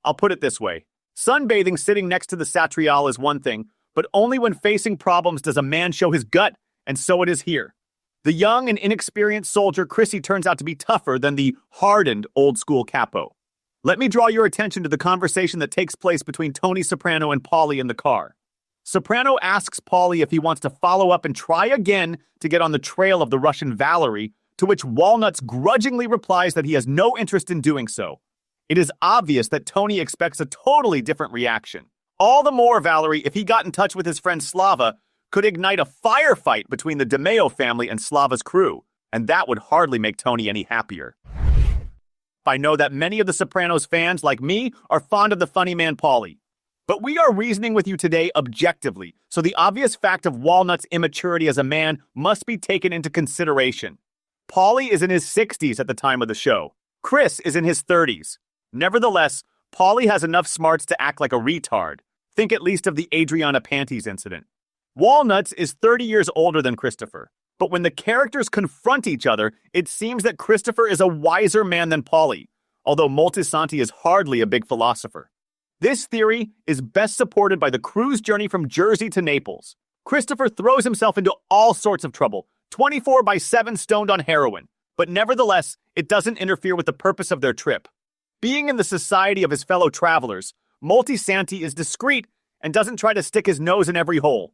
I'll put it this way. Sunbathing sitting next to the Satrial is one thing, but only when facing problems does a man show his gut, and so it is here. The young and inexperienced soldier Chrissy turns out to be tougher than the hardened old-school capo. Let me draw your attention to the conversation that takes place between Tony Soprano and Paulie in the car. Soprano asks Paulie if he wants to follow up and try again to get on the trail of the Russian Valerie, to which Walnuts grudgingly replies that he has no interest in doing so. It is obvious that Tony expects a totally different reaction. All the more Valerie, if he got in touch with his friend Slava, could ignite a firefight between the DeMeo family and Slava's crew, and that would hardly make Tony any happier. I know that many of the Sopranos fans, like me, are fond of the funny man Paulie. But we are reasoning with you today objectively, so the obvious fact of Walnut's immaturity as a man must be taken into consideration. Paulie is in his 60s at the time of the show. Chris is in his 30s. Nevertheless, Paulie has enough smarts to act like a retard. Think at least of the Adriana Panties incident. Walnuts is 30 years older than Christopher, but when the characters confront each other, it seems that Christopher is a wiser man than Paulie, although Moltisanti is hardly a big philosopher. This theory is best supported by the crew's journey from Jersey to Naples. Christopher throws himself into all sorts of trouble, 24/7 stoned on heroin, but nevertheless, it doesn't interfere with the purpose of their trip. Being in the society of his fellow travelers, Moltisanti is discreet and doesn't try to stick his nose in every hole.